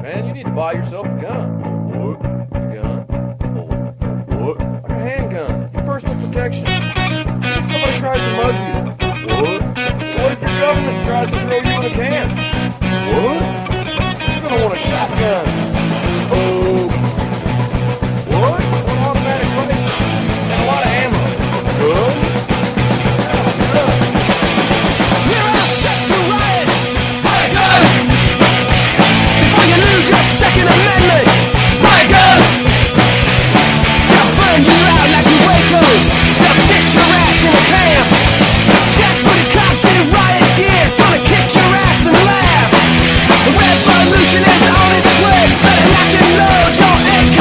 Man, you need to buy yourself a gun. What? A gun. What? Like a handgun. For personal protection. If somebody tries to mug you. What? What if your government tries to throw you in a can? What? You're gonna want a shotgun. Oh. What? An automatic rifle. And a lot of ammo. Good? We're all set to riot. Buy a gun before you lose your Second Amendment. Buy a gun. They'll burn you out like a Waco. They'll stick your ass in a camp. Jackbooted cops in riot gear, gonna kick your ass and laugh. The revolution is on its way. Better lock and load your AK.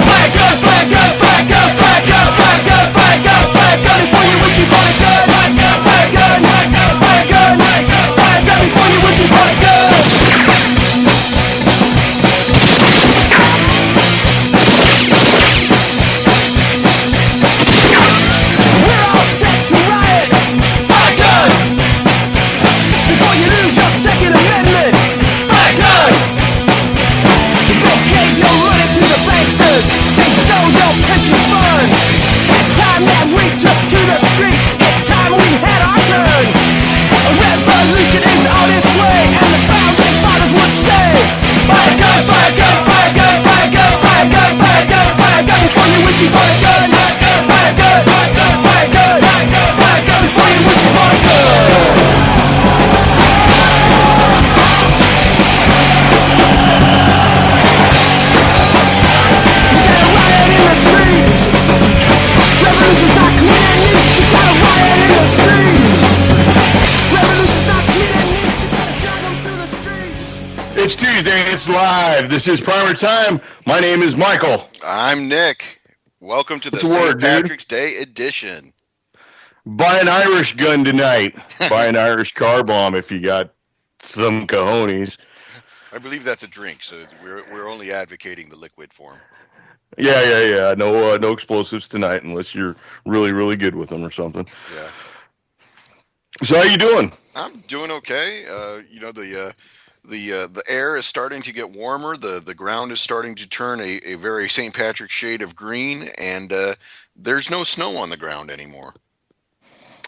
Buy a gun, buy a gun, buy a gun, buy a gun, buy a gun, buy a gun, buy a gun before you wish you bought a gun. Buy a gun, buy a gun, buy a gun, buy a gun, buy a gun, buy a gun before you wish you bought a gun. We're all set to riot. Buy a gun before you lose your Second Amendment. Buy a gun. It's okay, you're running to the banksters. They stole your pension funds. It's time that we took to the streets. It's time we had our turn. A revolution is on its way, and the founding fathers would say, buy a gun, buy a gun, buy a gun, buy a gun, buy a gun, buy a gun, buy a gun before you wish you bought a gun. Buy a gun, buy a gun, buy a gun, buy a gun, buy a gun, buy a gun before you wish you bought a gun. Riot in the streets. Revolution's not clean and neat. You gotta riot in the streets. Revolution's not clean and neat. You gotta drag them through the streets. It's Tuesday. It's live. This is PrimerTime. My name is Michael. I'm Nick. Welcome to the What's the St. word, dude? Patrick's Day edition. Buy an Irish gun tonight. Buy an Irish car bomb if you got some cojones. I believe that's a drink, so we're only advocating the liquid form. Yeah. No explosives tonight unless you're really, really good with them or something. Yeah, So how you doing? I'm doing okay. The air is starting to get warmer. The ground is starting to turn a very St. Patrick's shade of green, and there's no snow on the ground anymore.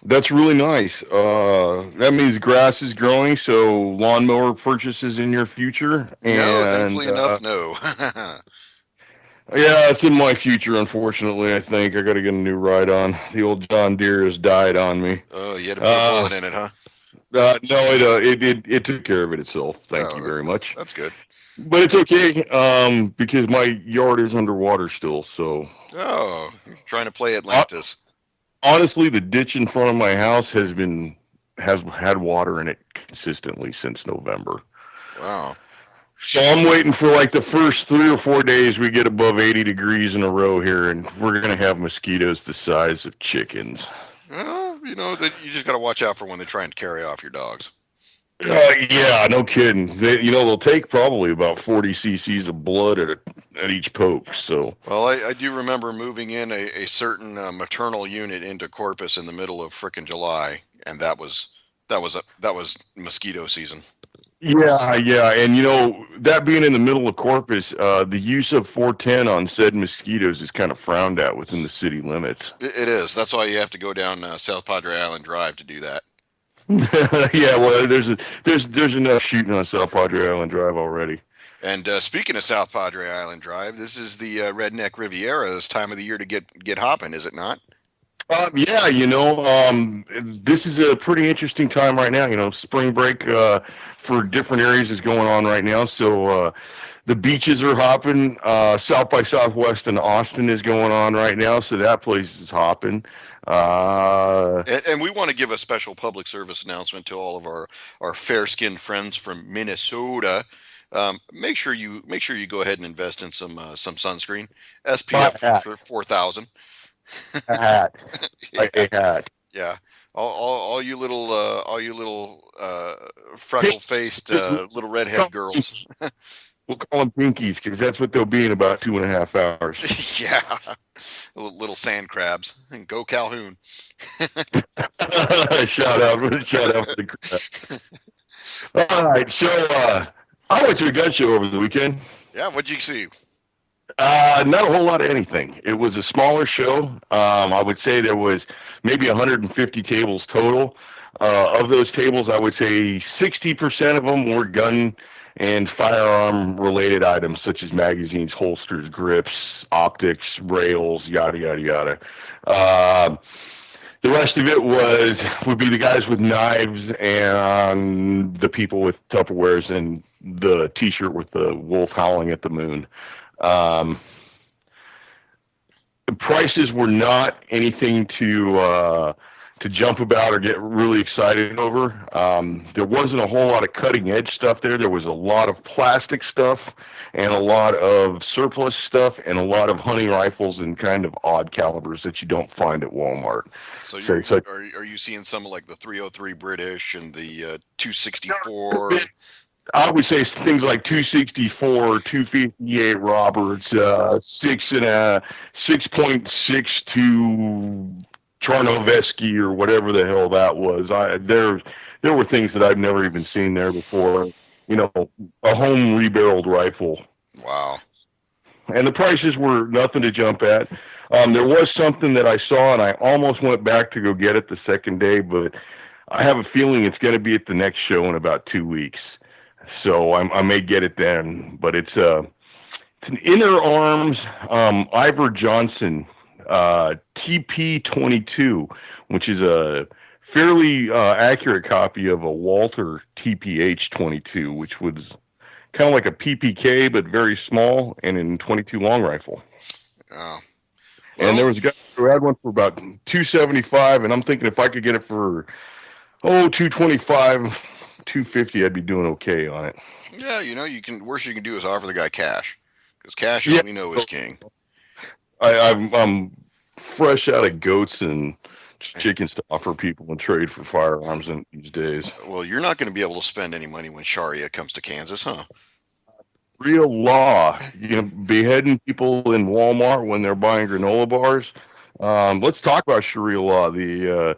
That's really nice. That means grass is growing, so lawnmower purchases in your future. And, No, thankfully enough, no. Yeah, it's in my future, unfortunately, I think. I got to get a new ride on. The old John Deere has died on me. Oh, you had to put a bullet in it, huh? No, it took care of it itself. Thank you very much. That's good. But it's okay, because my yard is underwater still, so. Oh, you're trying to play Atlantis. Honestly, the ditch in front of my house has had water in it consistently since November. Wow. So I'm waiting for like the first 3 or 4 days we get above 80 degrees in a row here, and we're going to have mosquitoes the size of chickens. Well, that you just got to watch out for when they try and carry off your dogs. Yeah, no kidding. They'll take probably about 40 cc's of blood at each poke. So. Well, I do remember moving in a certain maternal unit into Corpus in the middle of frickin' July, and that was mosquito season. Yeah, and that being in the middle of Corpus, the use of 410 on said mosquitoes is kind of frowned at within the city limits. It is. That's why you have to go down South Padre Island Drive to do that. Yeah, well, there's enough shooting on South Padre Island Drive already. And speaking of South Padre Island Drive, this is the Redneck Riviera's time of the year to get hopping, is it not? Yeah, this is a pretty interesting time right now. Spring break for different areas is going on right now. So the beaches are hopping. South by Southwest in Austin is going on right now. So that place is hopping. And we want to give a special public service announcement to all of our fair-skinned friends from Minnesota. Make sure you go ahead and invest in some sunscreen. SPF for 4,000. A hat, like a hat. Yeah, all you little freckle-faced little redhead girls. We'll call them pinkies because that's what they'll be in about 2.5 hours. Yeah, little sand crabs. And go Calhoun. Shout out for the crab. All right, so I went to a gun show over the weekend. Yeah, what'd you see? Not a whole lot of anything. It was a smaller show. I would say there was maybe 150 tables total. Of those tables, I would say 60% of them were gun and firearm related items such as magazines, holsters, grips, optics, rails, yada yada yada. The rest of it would be the guys with knives and the people with Tupperwares and the T-shirt with the wolf howling at the moon. The prices were not anything to jump about or get really excited over. There wasn't a whole lot of cutting edge stuff there. There was a lot of plastic stuff and a lot of surplus stuff and a lot of hunting rifles and kind of odd calibers that you don't find at Walmart. So are you seeing some of like the 303 British and the 264? I would say things like 264, 258 Roberts, 6.62 Charnoveski or whatever the hell that was. There were things that I've never even seen there before. You know, a home rebarreled rifle. Wow. And the prices were nothing to jump at. There was something that I saw, and I almost went back to go get it the second day, but I have a feeling it's going to be at the next show in about 2 weeks. So I may get it then, but it's an Inner Arms Ivor Johnson TP22, which is a fairly accurate copy of a Walter TPH22, which was kind of like a PPK but very small and in 22 long rifle. Oh. Well, and there was a guy who had one for about $275, and I'm thinking if I could get it for $225. $250, I'd be doing okay on it. Yeah, you know, worst you can do is offer the guy cash, because cash, we know, is king. I'm fresh out of goats and chickens to offer people and trade for firearms in these days. Well, you're not going to be able to spend any money when Sharia comes to Kansas, huh? Real law, beheading people in Walmart when they're buying granola bars. Let's talk about Sharia law. The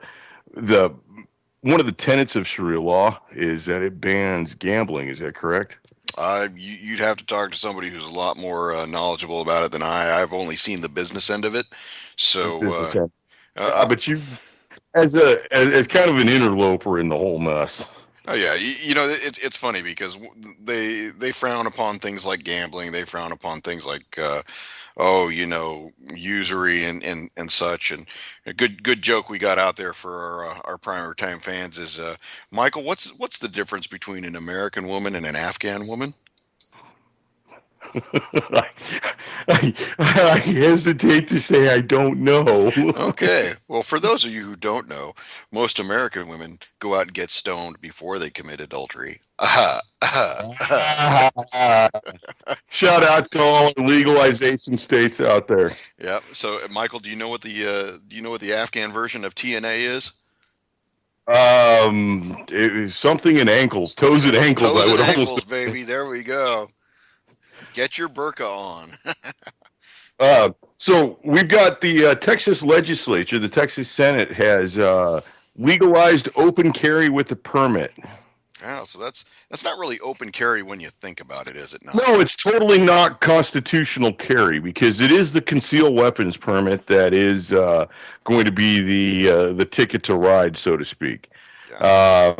one of the tenets of Sharia law is that it bans gambling. Is that correct? You'd have to talk to somebody who's a lot more knowledgeable about it than I. I've only seen the business end of it. So, but you, as kind of an interloper in the whole mess. Oh yeah, you know, it's funny because they frown upon things like gambling. They frown upon things like usury and such. And a good joke we got out there for our PrimerTime fans is, Michael, what's the difference between an American woman and an Afghan woman? I hesitate to say I don't know. Okay. Well, for those of you who don't know, most American women go out and get stoned before they commit adultery. Shout out to all the legalization states out there. Yeah. So, Michael, do you know what the Afghan version of TNA is? It was something in ankles, toes and ankles. Toes I would and ankles, almost baby. There we go. Get your burqa on. So we've got the Texas legislature, the Texas Senate has legalized open carry with a permit. Oh, so that's not really open carry when you think about it, is it not? No, it's totally not constitutional carry because it is the concealed weapons permit that is going to be the ticket to ride, so to speak. Yeah.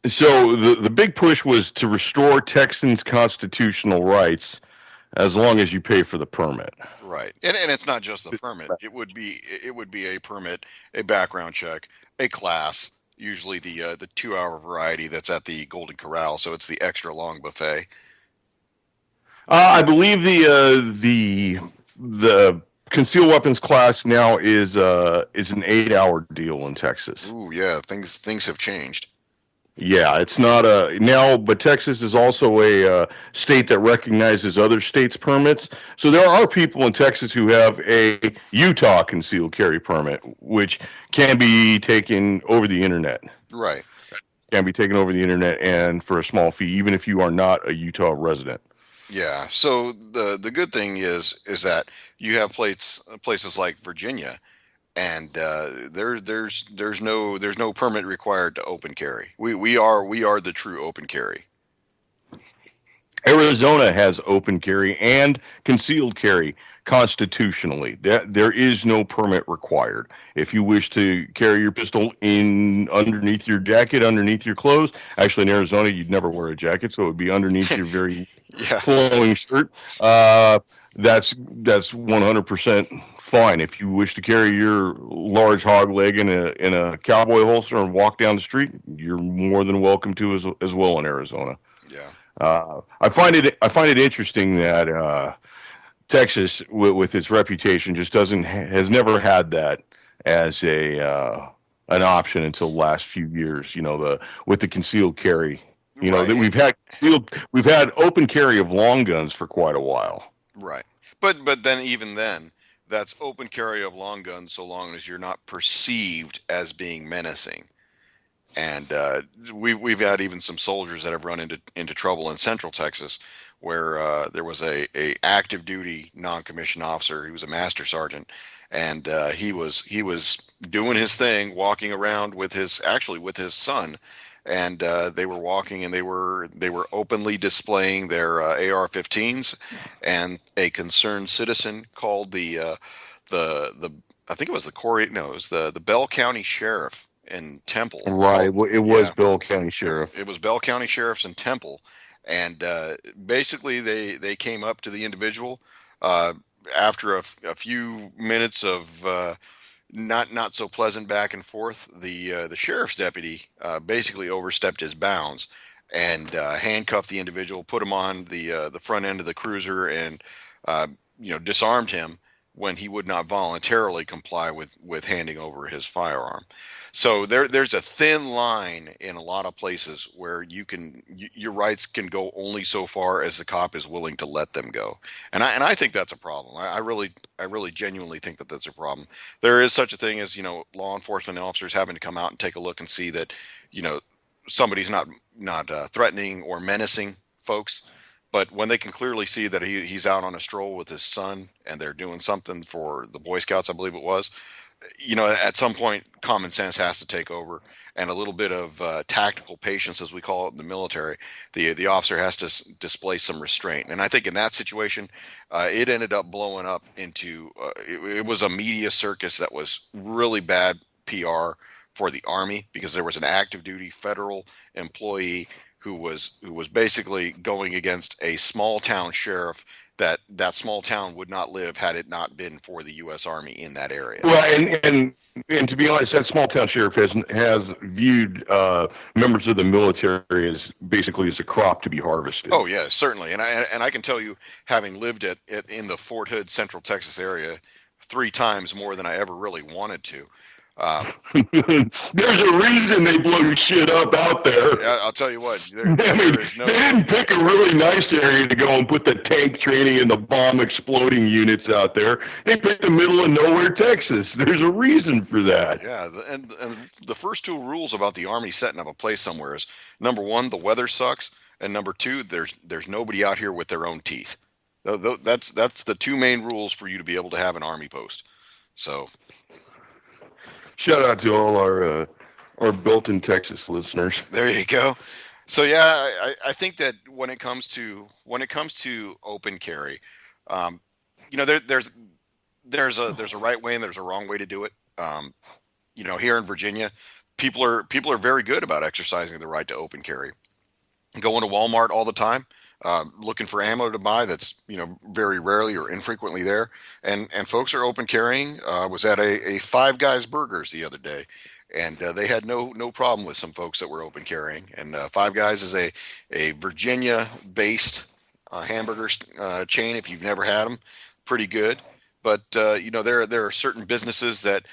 So the big push was to restore Texans' constitutional rights as long as you pay for the permit. Right. And it's not just the permit. It would be a permit, a background check, a class, usually the 2-hour variety that's at the Golden Corral, so it's the extra long buffet. I believe the concealed weapons class now is an 8-hour deal in Texas. Ooh, yeah, things have changed. Yeah, it's not now, but Texas is also a state that recognizes other states' permits. So there are people in Texas who have a Utah concealed carry permit, which can be taken over the internet. Right. Can be taken over the internet and for a small fee, even if you are not a Utah resident. Yeah. So the good thing is that you have places like Virginia, and there's no permit required to open carry. We are the true open carry. Arizona has open carry and concealed carry constitutionally. There is no permit required. If you wish to carry your pistol in underneath your jacket, underneath your clothes, actually in Arizona you'd never wear a jacket, so it would be underneath your very Yeah. flowing shirt. That's 100% fine. If you wish to carry your large hog leg in a cowboy holster and walk down the street, you're more than welcome to as well in Arizona. Yeah. I find it interesting that Texas, with its reputation, just has never had that as an option until the last few years. With the concealed carry. Right. That we've had open carry of long guns for quite a while. Right. But then even then, that's open carry of long guns so long as you're not perceived as being menacing. And we've had even some soldiers that have run into trouble in Central Texas, where there was a active duty non-commissioned officer. He was a master sergeant, and he was doing his thing, walking around with his son, and they were walking and they were openly displaying their AR-15s, and a concerned citizen called the I think it was the Bell County Sheriff in Temple. Right, it was Bell County Sheriff. It was Bell County Sheriff's in Temple, and basically they came up to the individual after a few minutes of not so pleasant back and forth. The sheriff's deputy basically overstepped his bounds and handcuffed the individual, put him on the front end of the cruiser, and disarmed him when he would not voluntarily comply with handing over his firearm. So there's a thin line in a lot of places where your rights can go only so far as the cop is willing to let them go, and I think that's a problem. I really genuinely think that that's a problem. There is such a thing as law enforcement officers having to come out and take a look and see that somebody's not threatening or menacing folks. But when they can clearly see that he's out on a stroll with his son and they're doing something for the Boy Scouts, I believe it was, at some point, common sense has to take over, and a little bit of tactical patience, as we call it in the military. The officer has to display some restraint, and I think in that situation, it ended up blowing up into it was a media circus that was really bad PR for the Army, because there was an active duty federal employee who was basically going against a small town sheriff that small town would not live had it not been for the U.S. Army in that area. Well, and to be honest, that small town sheriff has viewed members of the military as basically as a crop to be harvested. Oh yeah, certainly, and I can tell you, having lived in the Fort Hood, Central Texas area 3 times more than I ever really wanted to. There's a reason they blew shit up out there. I'll tell you what. They didn't pick a really nice area to go and put the tank training and the bomb exploding units out there. They picked the middle of nowhere, Texas. There's a reason for that. Yeah, and the first 2 rules about the Army setting up a place somewhere is, number 1, the weather sucks, and number 2, there's nobody out here with their own teeth. That's the 2 main rules for you to be able to have an Army post. So. Shout out to all our built in Texas listeners. There you go. So yeah, I think that when it comes to open carry, there's a right way and there's a wrong way to do it. Here in Virginia, people are very good about exercising the right to open carry. Going to Walmart all the time, looking for ammo to buy that's very rarely or infrequently there, and folks are open carrying. Was at a Five Guys Burgers the other day, and they had no problem with some folks that were open carrying. And Five Guys is a Virginia based hamburger chain. If you've never had them, pretty good. But there are certain businesses that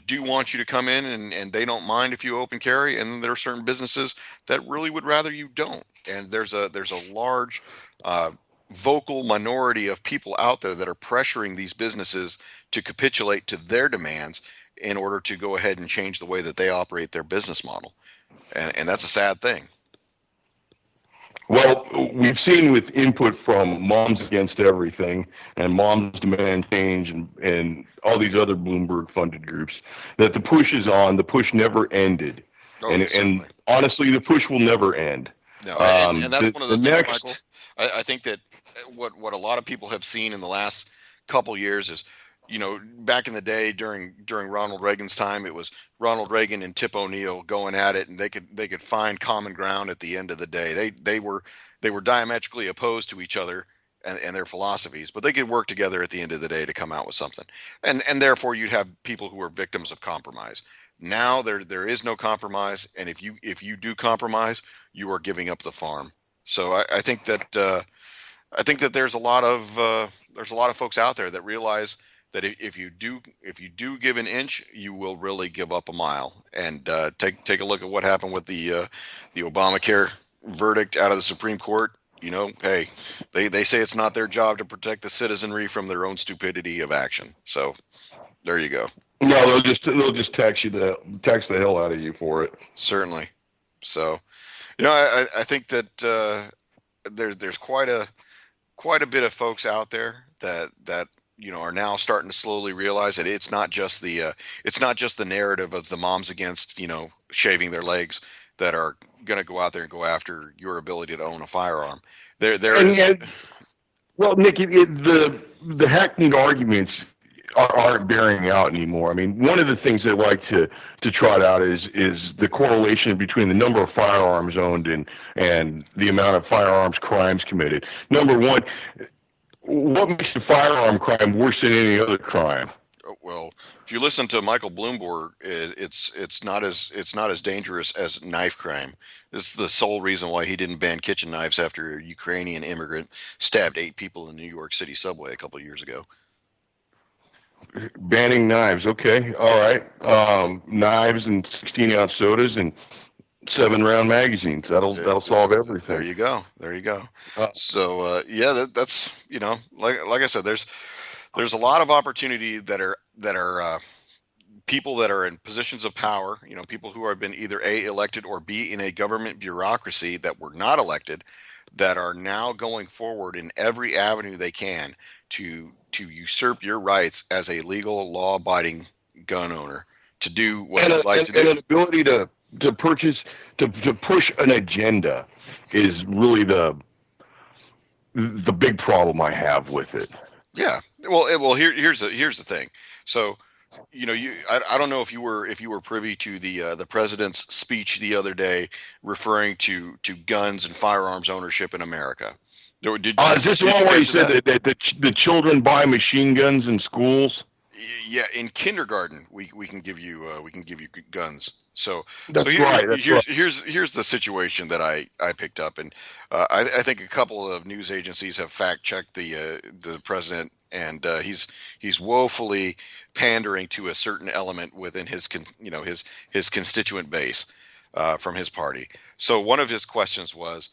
do want you to come in, and they don't mind if you open carry, and there are certain businesses that really would rather you don't. And there's a large vocal minority of people out there that are pressuring these businesses to capitulate to their demands in order to go ahead and change the way that they operate their business model, and that's a sad thing. Well, we've seen with input from Moms Against Everything and Moms Demand Change and all these other Bloomberg-funded groups that the push is on. The push never ended. Oh, And honestly, the push will never end. No, and that's one of the things, next, Michael. I think that what a lot of people have seen in the last couple years is, back in the day during Ronald Reagan's time, it was Ronald Reagan and Tip O'Neill going at it, and they could find common ground at the end of the day. They were diametrically opposed to each other and their philosophies, but they could work together at the end of the day to come out with something. And therefore you'd have people who are victims of compromise. Now there is no compromise, and if you do compromise, you are giving up the farm. So I think that there's a lot of folks out there that realize that if you do give an inch, you will really give up a mile. And take a look at what happened with the Obamacare verdict out of the Supreme Court. Hey, they say it's not their job to protect the citizenry from their own stupidity of action. So there you go. No, they'll just tax the hell out of you for it. Certainly. So, I think that there's quite a bit of folks out there that are now starting to slowly realize that it's not just the narrative of the moms against shaving their legs that are going to go out there and go after your ability to own a firearm. Well, Nick, the hackneyed arguments aren't bearing out anymore. I mean, one of the things they like to trot out is the correlation between the number of firearms owned and the amount of firearms crimes committed. Number one, what makes a firearm crime worse than any other crime? Well, if you listen to Michael Bloomberg, it's not as dangerous as knife crime. It's the sole reason why he didn't ban kitchen knives after a Ukrainian immigrant stabbed 8 people in New York City subway a couple of years ago. Banning knives, okay, all right. Knives and 16-ounce sodas and 7-round magazines. That'll solve everything. There you go. So that's like I said, there's a lot of opportunity that are people that are in positions of power. People who have been either A, elected, or B, in a government bureaucracy that were not elected, that are now going forward in every avenue they can to usurp your rights as a legal, law-abiding gun owner to do what you'd like to do. And an ability to push an agenda is really the big problem I have with it. Yeah. Well, here's the thing. So, I don't know if you were privy to the president's speech the other day referring to guns and firearms ownership in America. Is this the one where he said that the children buy machine guns in schools? Yeah, in kindergarten we can give you guns. So here's the situation that I picked up, and I think a couple of news agencies have fact checked the president, and he's woefully pandering to a certain element within his constituent base from his party. So one of his questions was,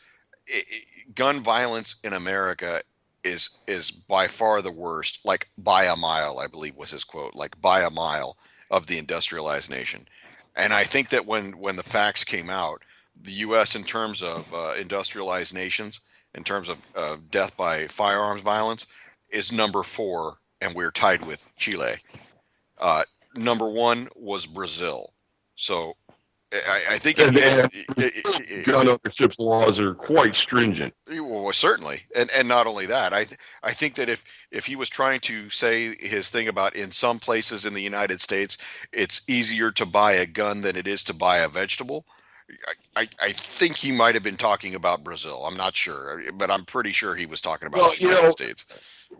gun violence in America is by far the worst, like by a mile, I believe was his quote, like by a mile of the industrialized nation. And I think that when the facts came out, the U.S. in terms of industrialized nations, in terms of death by firearms violence, is number 4, and we're tied with Chile. Number 1 was Brazil. So I think gun ownership laws are quite stringent. Well, certainly, and not only that, I think that if he was trying to say his thing about in some places in the United States it's easier to buy a gun than it is to buy a vegetable, I think he might have been talking about Brazil. I'm not sure, but I'm pretty sure he was talking about the United States.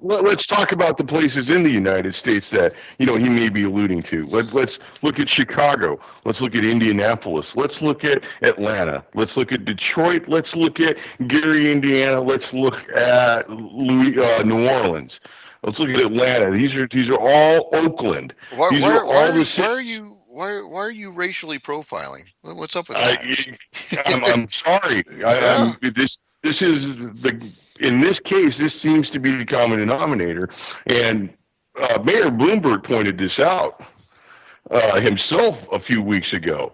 Let's talk about the places in the United States that he may be alluding to. Let's look at Chicago. Let's look at Indianapolis. Let's look at Atlanta. Let's look at Detroit. Let's look at Gary, Indiana. Let's look at New Orleans. Let's look at Atlanta. These are all Oakland. Why are you racially profiling? What's up with that? I'm sorry. This is in this case, this seems to be the common denominator, and Mayor Bloomberg pointed this out himself a few weeks ago.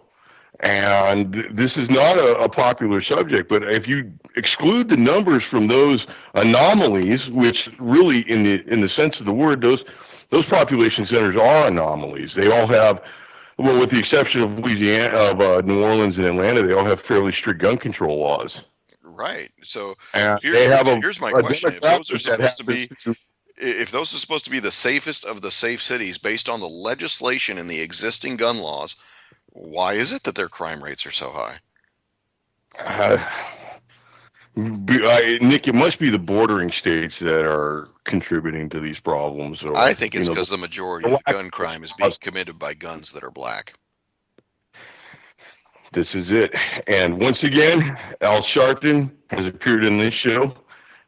And this is not a popular subject, but if you exclude the numbers from those anomalies, which really, in the sense of the word, those population centers are anomalies. They all have, well, with the exception of Louisiana, of New Orleans and Atlanta, they all have fairly strict gun control laws. Right. So And they have here's my question: if those are supposed to be, to, if those are supposed to be the safest of the safe cities based on the legislation and the existing gun laws, why is it that their crime rates are so high? Nick, it must be the bordering states that are contributing to these problems. Or, I think it's because the majority of the gun crime is being committed by guns that are black. This is it. And once again, Al Sharpton has appeared in this show.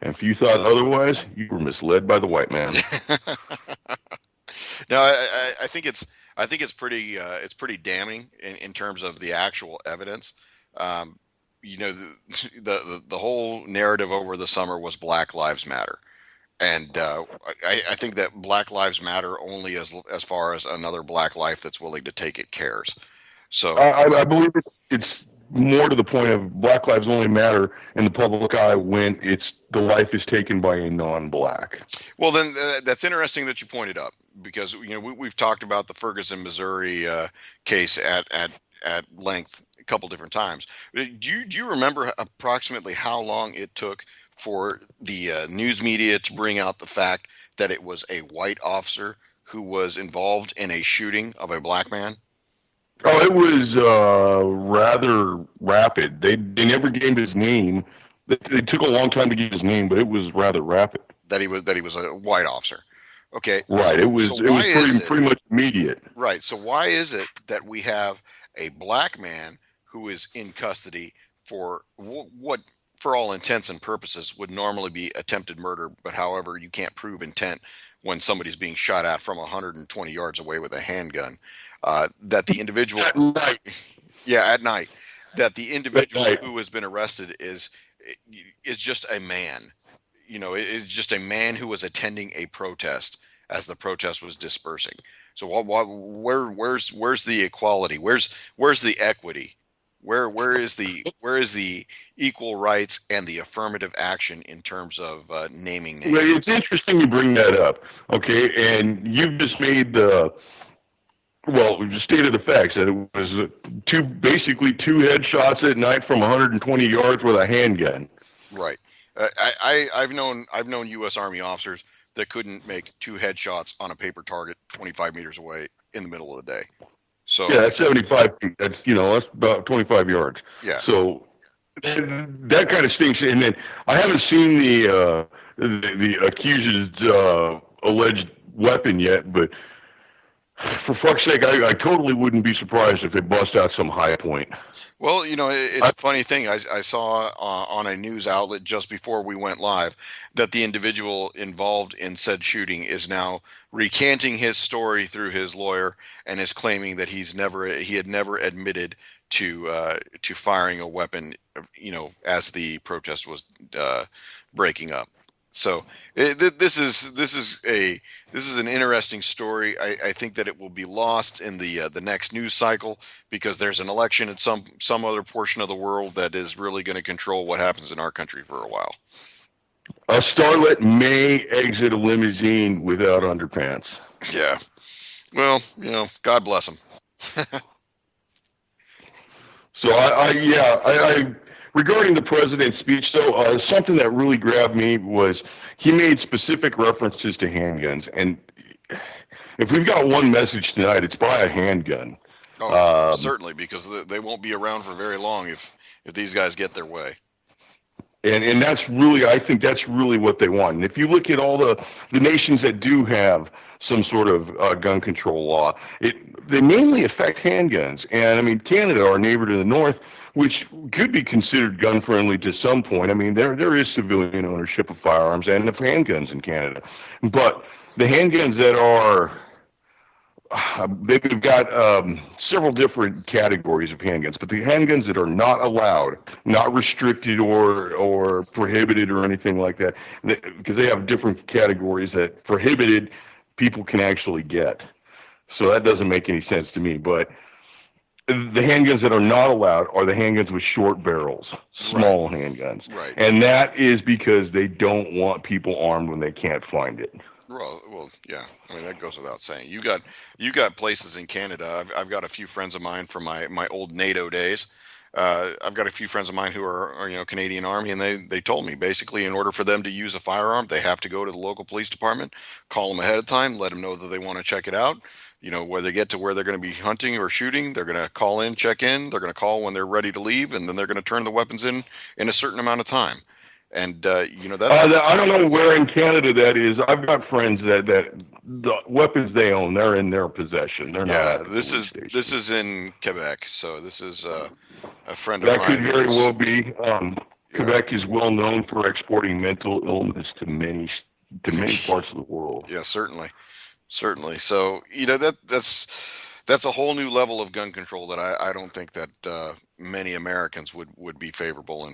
And if you thought otherwise, you were misled by the white man. No, I think it's pretty damning in terms of the actual evidence. The whole narrative over the summer was Black Lives Matter, and I think that Black Lives Matter only as far as another black life that's willing to take it cares. So I believe it's more to the point of Black Lives only matter in the public eye when the life is taken by a non-black. Well, then that's interesting that you pointed up, because we've talked about the Ferguson, Missouri case at length a couple different times. Do you remember approximately how long it took for the news media to bring out the fact that it was a white officer who was involved in a shooting of a black man? Oh, it was rather rapid. They never gave his name. They took a long time to give his name, but it was rather rapid. That he was a white officer. Okay. Right. So, it was pretty much immediate. Right. So why is it that we have a black man who is in custody for what, for all intents and purposes, would normally be attempted murder, but however, you can't prove intent when somebody's being shot at from 120 yards away with a handgun? That the individual at night. Yeah, at night. That the individual who has been arrested is just a man. Is just a man who was attending a protest as the protest was dispersing. So where's the equality? Where's the equity? Where is the equal rights and the affirmative action in terms of naming names? Well, it's interesting you bring that up. Okay, and you've just made the stated the facts that it was basically two headshots at night from 120 yards with a handgun. Right. I've known U.S. Army officers that couldn't make two headshots on a paper target 25 meters away in the middle of the day. So yeah, that's 75 feet. That's about 25 yards. Yeah. So that kind of stinks. And then I haven't seen the accused's alleged weapon yet, but for fuck's sake, I totally wouldn't be surprised if they bust out some high point. Well, it's a funny thing. I saw on a news outlet just before we went live that the individual involved in said shooting is now recanting his story through his lawyer and is claiming that he had never admitted to firing a weapon, as the protest was breaking up. So this is an interesting story. I think that it will be lost in the next news cycle because there's an election in some other portion of the world that is really going to control what happens in our country for a while. A starlet may exit a limousine without underpants. Yeah. Well, God bless him. So I regarding the president's speech, though, something that really grabbed me was he made specific references to handguns. And if we've got one message tonight, it's buy a handgun. Oh, certainly, because they won't be around for very long if these guys get their way. And I think that's really what they want. And if you look at all the nations that do have some sort of gun control law, they mainly affect handguns. And I mean, Canada, our neighbor to the north, which could be considered gun-friendly to some point. I mean, there is civilian ownership of firearms and of handguns in Canada. But the handguns that are, they've got several different categories of handguns, but the handguns that are not allowed, not restricted or prohibited or anything like that, because they have different categories that prohibited people can actually get. So that doesn't make any sense to me. But the handguns that are not allowed are the handguns with short barrels, small handguns. Right. And that is because they don't want people armed when they can't find it. Well, yeah. I mean, that goes without saying. You got places in Canada. I've got a few friends of mine from my old NATO days. I've got a few friends of mine who are Canadian Army, and they told me basically in order for them to use a firearm, they have to go to the local police department, call them ahead of time, let them know that they want to check it out. Where they get to where they're going to be hunting or shooting, they're going to call in, check in. They're going to call when they're ready to leave, and then they're going to turn the weapons in a certain amount of time. And that's I don't know where in Canada that is. I've got friends that the weapons they own, they're in their possession. They're not. Yeah, this is in Quebec. So this is a friend of mine. That could very well be. Quebec is well known for exporting mental illness to many parts of the world. Yeah, certainly. So that's a whole new level of gun control that I don't think that many Americans would be favorable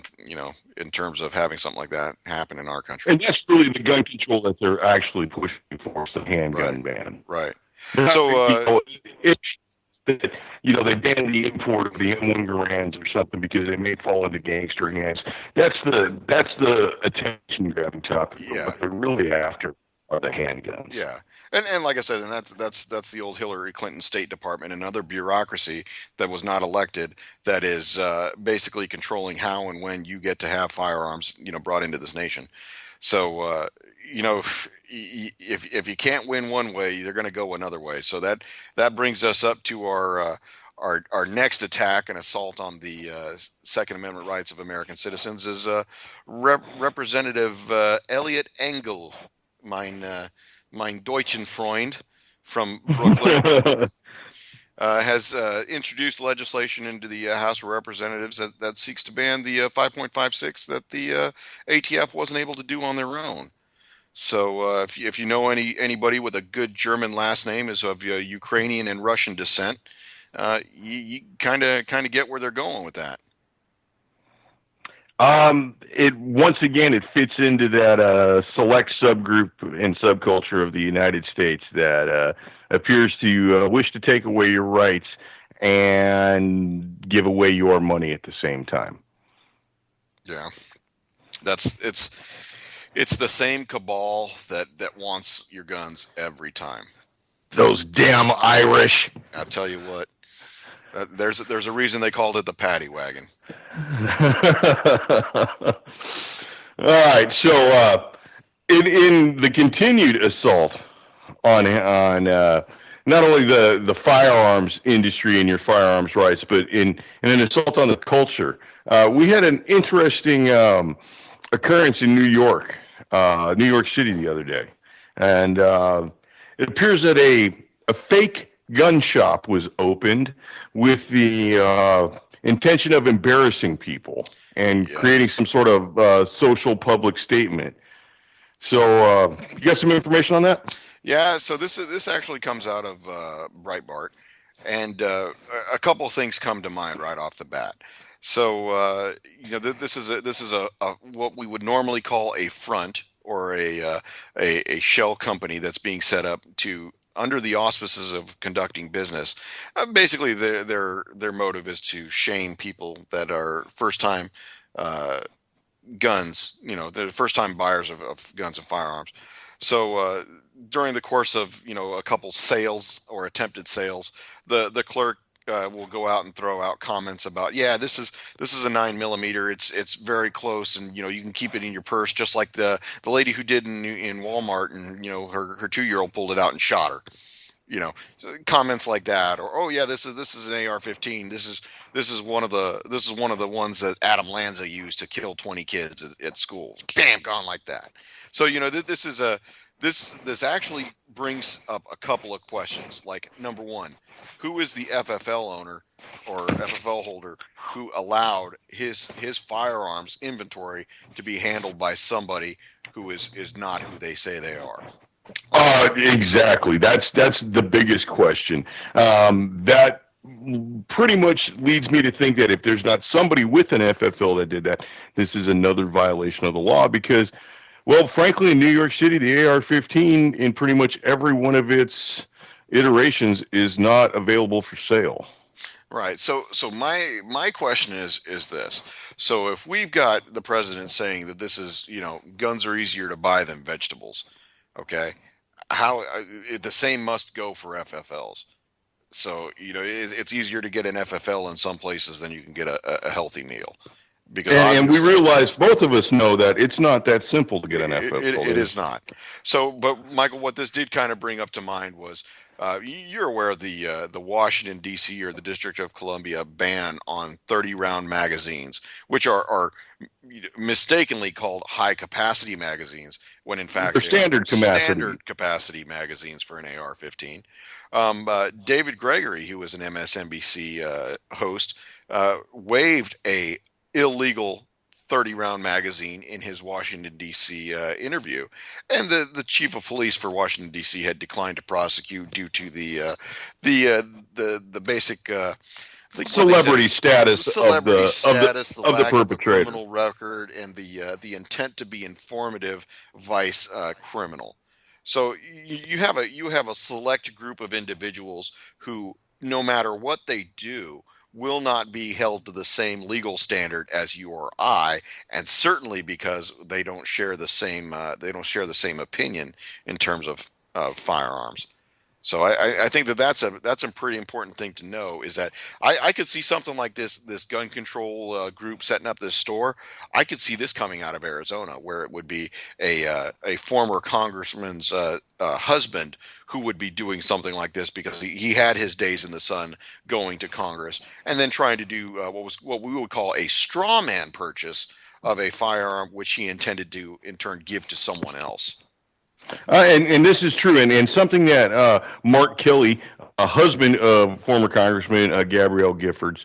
in terms of having something like that happen in our country. And that's really the gun control that they're actually pushing for, the handgun ban. Right. So they banned the import of the M1 Garands or something because they may fall into gangster hands. That's the attention grabbing topic. Yeah. What they're really after are the handguns. Yeah. And like I said, and that's the old Hillary Clinton State Department, another bureaucracy that was not elected, that is basically controlling how and when you get to have firearms, brought into this nation. So if you can't win one way, they're going to go another way. So that brings us up to our next attack and assault on the Second Amendment rights of American citizens is Representative Elliot Engel, mein deutschen Freund from Brooklyn, has introduced legislation into the House of Representatives that seeks to ban the 5.56 that the ATF wasn't able to do on their own. So if you know anybody with a good German last name is of Ukrainian and Russian descent, you kind of get where they're going with that. It fits into that select subgroup and subculture of the United States that appears to wish to take away your rights and give away your money at the same time. Yeah, it's the same cabal that wants your guns every time. Those damn Irish! I'll tell you what. There's a reason they called it the paddy wagon. All right, so in the continued assault on not only the firearms industry and your firearms rights, but in an assault on the culture, we had an interesting occurrence in New York City the other day, and it appears that a fake gun shop was opened with the intention of embarrassing people and creating some sort of social public statement. So you got some information on that? Yeah, so this actually comes out of Breitbart, and a couple of things come to mind right off the bat. So this is a what we would normally call a front or a shell company that's being set up to under the auspices of conducting business. Basically, their motive is to shame people that are first-time guns, they're first-time buyers of guns and firearms. So during the course of, a couple sales or attempted sales, the clerk will go out and throw out comments about, this is a 9mm. It's very close, and you can keep it in your purse, just like the lady who did in Walmart, and her 2-year-old pulled it out and shot her. Comments like that, or this is an AR-15. This is one of the ones that Adam Lanza used to kill 20 kids at school. Bam, gone like that. So this actually brings up a couple of questions. Like, number one, who is the FFL owner or FFL holder who allowed his firearms inventory to be handled by somebody who is not who they say they are? Exactly. That's the biggest question. That pretty much leads me to think that if there's not somebody with an FFL that did that, this is another violation of the law because, well, frankly, in New York City, the AR-15 in pretty much every one of its iterations is not available for sale. Right. So my question is this. So if we've got the president saying that this is, guns are easier to buy than vegetables, okay? How the same must go for FFLs. So, it's easier to get an FFL in some places than you can get a healthy meal because And we obviously realize, both of us know, that it's not that simple to get an FFL. it is not. So, but Michael, what this did kind of bring up to mind was you're aware of the Washington D.C. or the District of Columbia ban on 30-round magazines, which are mistakenly called high capacity magazines when in fact They're they are standard capacity. standard capacity magazines for an AR-15. David Gregory, who was an MSNBC host, waived a illegal 30-round magazine in his Washington D.C. Interview, and the chief of police for Washington D.C. had declined to prosecute due to the basic Celebrity status of the lack of a perpetrator. criminal record, and the intent to be informative vice criminal. So you have a select group of individuals who, no matter what they do, will not be held to the same legal standard as you or I, and certainly because they don't share the same opinion in terms of firearms. So I think that's a pretty important thing to know, is that I could see something like this gun control group setting up this store. I could see this coming out of Arizona, where it would be a former congressman's husband who would be doing something like this because he had his days in the sun going to Congress, and then trying to do what we would call a straw man purchase of a firearm which he intended to in turn give to someone else. And this is true, and something that Mark Kelly, a husband of former Congressman Gabrielle Giffords,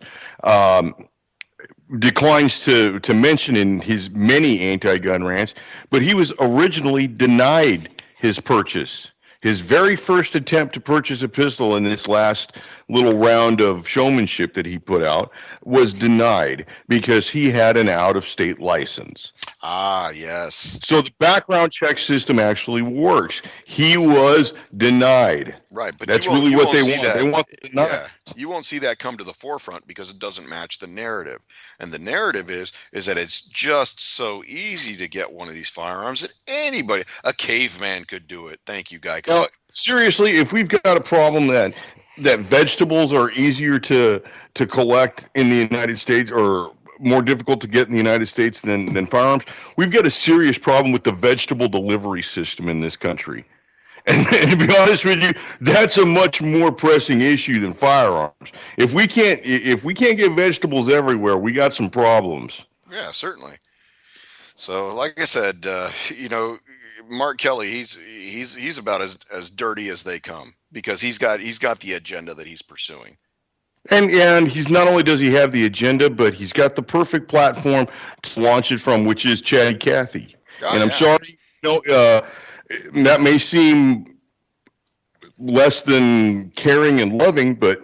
declines to mention in his many anti-gun rants, but he was originally denied his purchase. His very first attempt to purchase a pistol in this last little round of showmanship that he put out was denied because he had an out-of-state license. Ah, yes. So the background check system actually works. He was denied. Right, but that's really what they want. They want to deny. Yeah, you won't see that come to the forefront because it doesn't match the narrative. And the narrative is that it's just so easy to get one of these firearms that anybody, a caveman, could do it. Thank you, Guy. Now, seriously, if we've got a problem that vegetables are easier to collect in the United States, or more difficult to get in the United States than firearms, we've got a serious problem with the vegetable delivery system in this country. And to be honest with you, that's a much more pressing issue than firearms. If we can't get vegetables everywhere, we got some problems. Yeah, certainly. So, like I said, Mark Kelly, he's about as dirty as they come, because he's got the agenda that he's pursuing. And he's not only does he have the agenda, but he's got the perfect platform to launch it from, which is Chad Cathy. And I'm sorry, that may seem less than caring and loving, but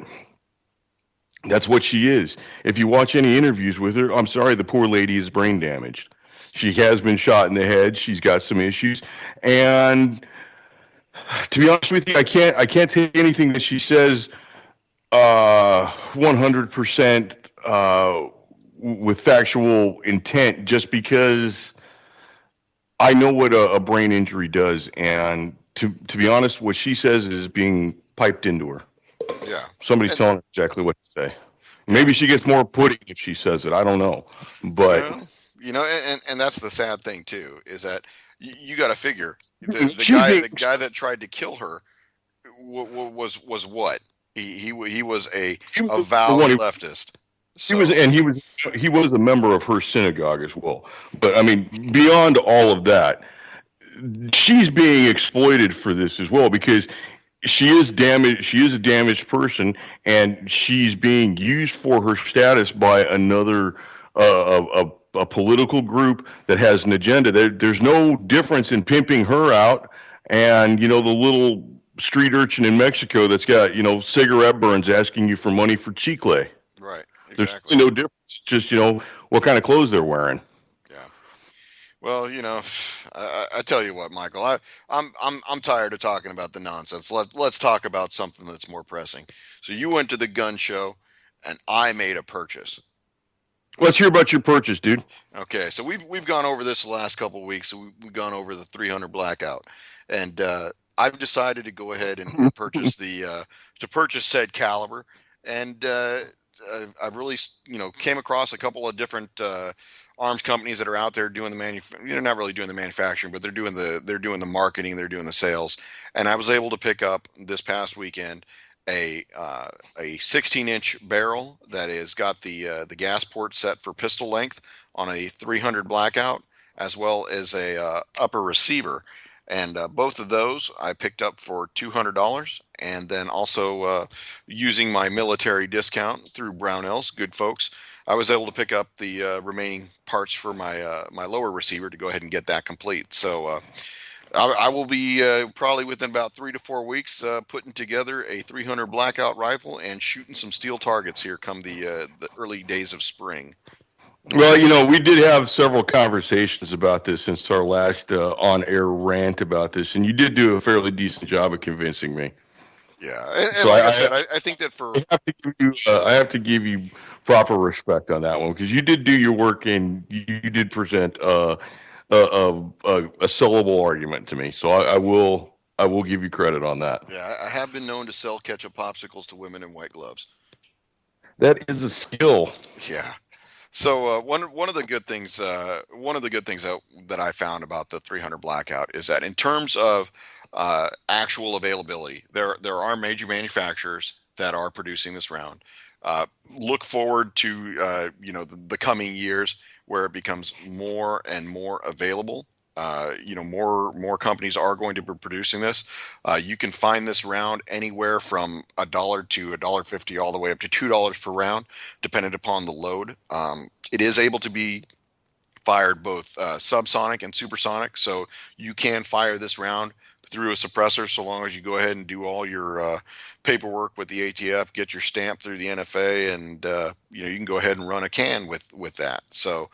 that's what she is. If you watch any interviews with her, I'm sorry, the poor lady is brain damaged. She has been shot in the head. She's got some issues, and to be honest with you, I can't take anything that she says 100% with factual intent, just because I know what a brain injury does, and to be honest, what she says is being piped into her. Yeah. Somebody's telling her exactly what to say. Maybe she gets more pudding if she says it. I don't know. But and that's the sad thing too, is that you got to figure the guy that tried to kill her was what? He was a avowed leftist. So. He was a member of her synagogue as well. But I mean, beyond all of that, she's being exploited for this as well, because she is damaged. She is a damaged person, and she's being used for her status by another a political group that has an agenda. There's no difference in pimping her out and the little street urchin in Mexico that's got cigarette burns asking you for money for chicle. Right. Exactly. There's really no difference. Just what kind of clothes they're wearing. Yeah. Well, I tell you what, Michael, I'm tired of talking about the nonsense. Let's talk about something that's more pressing. So you went to the gun show. and I made a purchase. Let's hear about your purchase, dude. Okay, so we've gone over this the last couple of weeks. So we've gone over the 300 blackout, and I've decided to go ahead and purchase to purchase said caliber, and I've really came across a couple of different arms companies that are out there doing they're not really doing the manufacturing, but they're doing the marketing, they're doing the sales, and I was able to pick up this past weekend a 16-inch barrel that has got the gas port set for pistol length on a 300 blackout, as well as a upper receiver, and both of those I picked up for $200, and then also using my military discount through Brownells, good folks, I was able to pick up the remaining parts for my lower receiver to go ahead and get that complete. So I will be probably within about 3 to 4 weeks putting together a 300 blackout rifle and shooting some steel targets here come the early days of spring. Well, we did have several conversations about this since our last on-air rant about this, and you did do a fairly decent job of convincing me. Yeah, and like I said, I think that I have to give you proper respect on that one because you did do your work and you did present a sellable argument to me. So I will give you credit on that. Yeah, I have been known to sell ketchup popsicles to women in white gloves. That is a skill. Yeah. So one of the good things that I found about the 300 blackout is that in terms of actual availability, there are major manufacturers that are producing this round. Look forward to the coming years where it becomes more and more available. More companies are going to be producing this. You can find this round anywhere from $1 to $1.50 all the way up to $2 per round, depending upon the load. It is able to be fired both subsonic and supersonic, so you can fire this round through a suppressor so long as you go ahead and do all your paperwork with the ATF, get your stamp through the NFA, and you can go ahead and run a can with that. So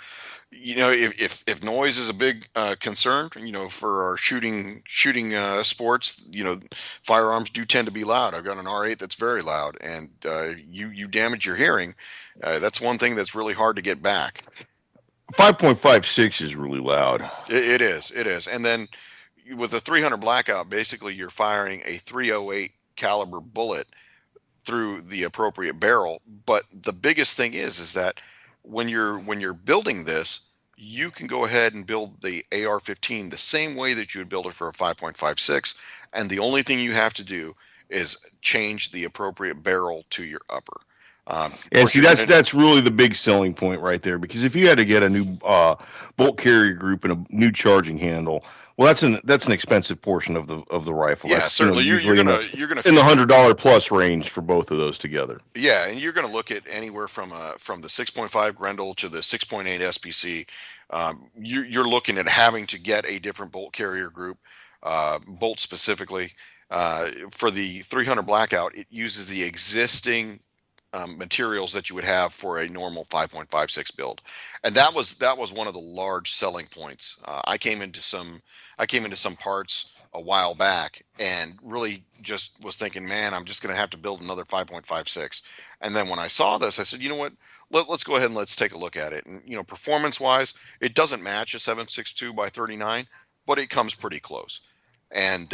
if noise is a big concern, for our shooting sports, firearms do tend to be loud. I've got an R8 that's very loud, and you damage your hearing. That's one thing that's really hard to get back. 5.56 is really loud. It is, and then with a 300 blackout, basically you're firing a 308 caliber bullet through the appropriate barrel. But the biggest thing is that when you're building this, you can go ahead and build the AR-15 the same way that you would build it for a 5.56, and the only thing you have to do is change the appropriate barrel to your upper. And see, that's really the big selling point right there, because if you had to get a new bolt carrier group and a new charging handle, well, that's an expensive portion of the rifle. Yeah, that's, certainly. You're gonna in the $100 plus range for both of those together. Yeah, and you're gonna look at anywhere from the 6.5 Grendel to the 6.8 SPC. You're looking at having to get a different bolt carrier group, bolt specifically. For the 300 blackout, it uses the existing materials that you would have for a normal 5.56 build, and that was one of the large selling points. I came into some parts a while back and really just was thinking, man, I'm just going to have to build another 5.56. And then when I saw this, I said, you know what? Let's go ahead and let's take a look at it. And performance wise, it doesn't match a 7.62 by 39, but it comes pretty close. And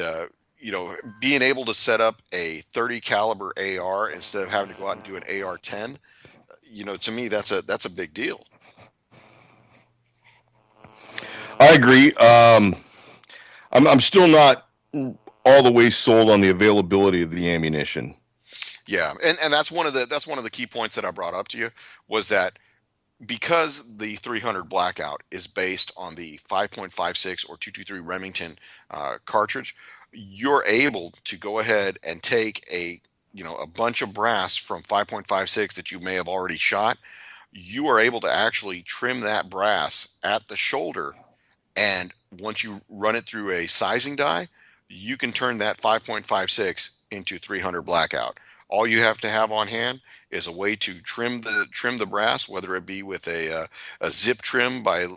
being able to set up a 30 caliber AR instead of having to go out and do an AR-10, to me that's a big deal. I agree. I'm still not all the way sold on the availability of the ammunition. Yeah, and that's one of the key points that I brought up to you, was that because the 300 blackout is based on the 5.56 or 223 Remington cartridge, you're able to go ahead and take a bunch of brass from 5.56 that you may have already shot. You are able to actually trim that brass at the shoulder, and once you run it through a sizing die, you can turn that 5.56 into 300 blackout. All you have to have on hand is a way to trim the brass, whether it be with a zip trim by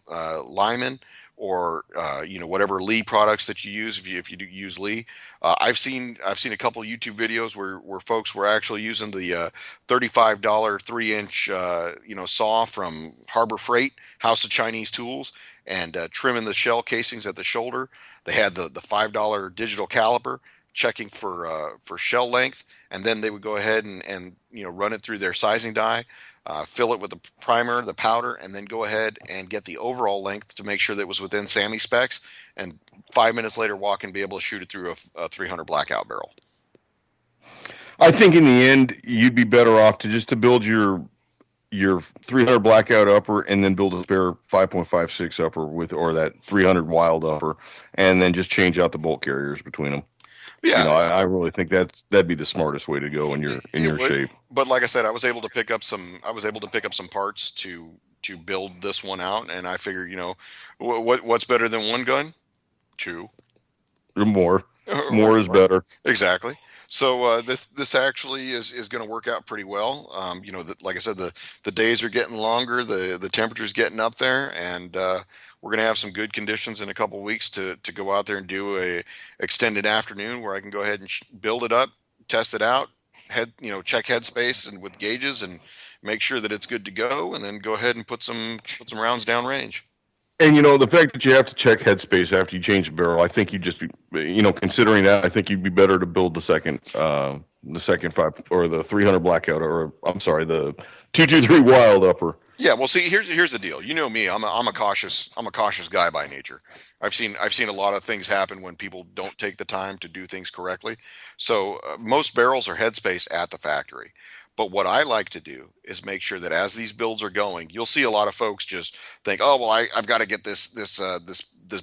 Lyman, or whatever Lee products that you use, if you do use Lee. I've seen a couple YouTube videos where folks were actually using the $35 3-inch saw from Harbor Freight, House of Chinese Tools, and trimming the shell casings at the shoulder. They had the $5 digital caliper, checking for shell length, and then they would go ahead and run it through their sizing die, fill it with the primer, the powder, and then go ahead and get the overall length to make sure that it was within SAMI specs, and 5 minutes later walk and be able to shoot it through a 300 blackout barrel. I think in the end you'd be better off to build your 300 blackout upper, and then build a spare 5.56 upper or that 300 wild upper, and then just change out the bolt carriers between them. Yeah, I really think that'd be the smartest way to go in your shape. But like I said, I was able to pick up some parts to build this one out, and I figured, what's better than one gun? Two. More is better. Exactly. So this actually is going to work out pretty well. Like I said, the days are getting longer, the temperature's getting up there, and we're going to have some good conditions in a couple weeks to go out there and do a extended afternoon where I can go ahead and build it up, test it out, check headspace and with gauges, and make sure that it's good to go, and then go ahead and put some rounds down range. And the fact that you have to check headspace after you change the barrel, I think you just considering that, I think you'd be better to build the second 5 or the 300 blackout, or I'm sorry, the 223 wild upper. Yeah, well, see, here's the deal. You know me, I'm a cautious guy by nature. I've seen a lot of things happen when people don't take the time to do things correctly. So most barrels are headspace at the factory. But what I like to do is make sure that as these builds are going, you'll see a lot of folks just think, oh, well, I've got to get this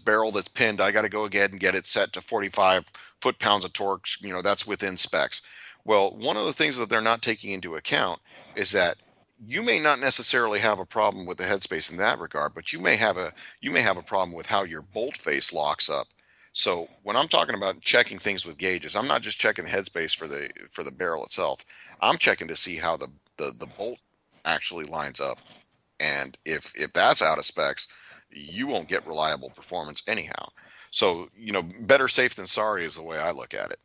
barrel that's pinned. I got to go ahead and get it set to 45 foot-pounds of torque. That's within specs. Well, one of the things that they're not taking into account is that you may not necessarily have a problem with the headspace in that regard, but you may have a problem with how your bolt face locks up. So when I'm talking about checking things with gauges, I'm not just checking headspace for the barrel itself. I'm checking to see how the bolt actually lines up, and if that's out of specs, you won't get reliable performance anyhow. So better safe than sorry is the way I look at it.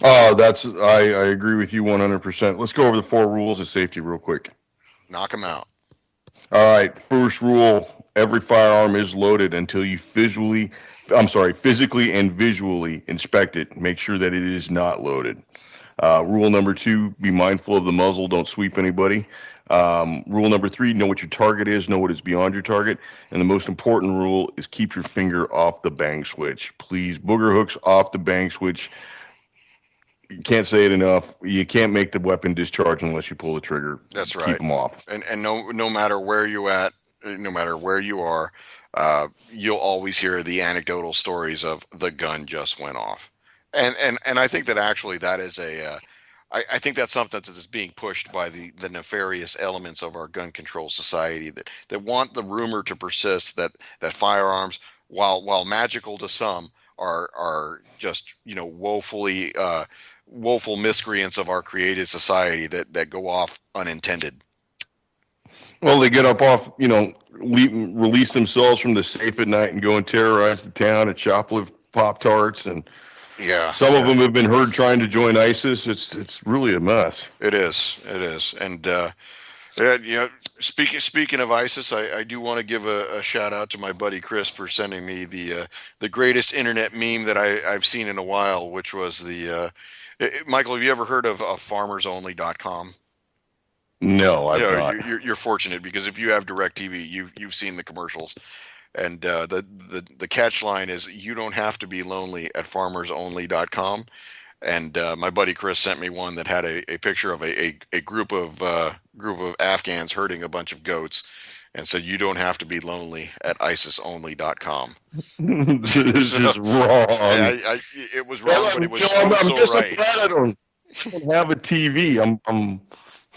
Oh, I agree with you 100%. Let's go over the 4 rules of safety real quick. Knock them out. All right. First rule: every firearm is loaded until you physically and visually inspect it. Make sure that it is not loaded. Rule number 2: be mindful of the muzzle. Don't sweep anybody. Rule number 3: know what your target is. Know what is beyond your target. And the most important rule is keep your finger off the bang switch. Please, booger hooks off the bang switch. You can't say it enough. You can't make the weapon discharge unless you pull the trigger. That's right. Keep them off. And no matter where you are, you'll always hear the anecdotal stories of the gun just went off. And I think that actually that is I think that's something that is being pushed by the nefarious elements of our gun control society that want the rumor to persist that firearms, while magical to some, are just woeful miscreants of our created society that go off unintended. Well, they get up off, release themselves from the safe at night and go and terrorize the town and shoplift Pop-Tarts, and some of them have been heard trying to join ISIS. It's really a mess. It is, and speaking of ISIS, I do want to give a shout out to my buddy Chris for sending me the greatest internet meme that I've seen in a while, which was Michael, have you ever heard of FarmersOnly.com? No, I've not. You're fortunate, because if you have DirecTV, you've seen the commercials, and the catch line is, you don't have to be lonely at FarmersOnly.com. And my buddy Chris sent me one that had a picture of a group of Afghans herding a bunch of goats, and said, you don't have to be lonely at ISISonly.com. This is wrong. It was wrong, but it was I'm so just right. glad I don't have a TV. I'm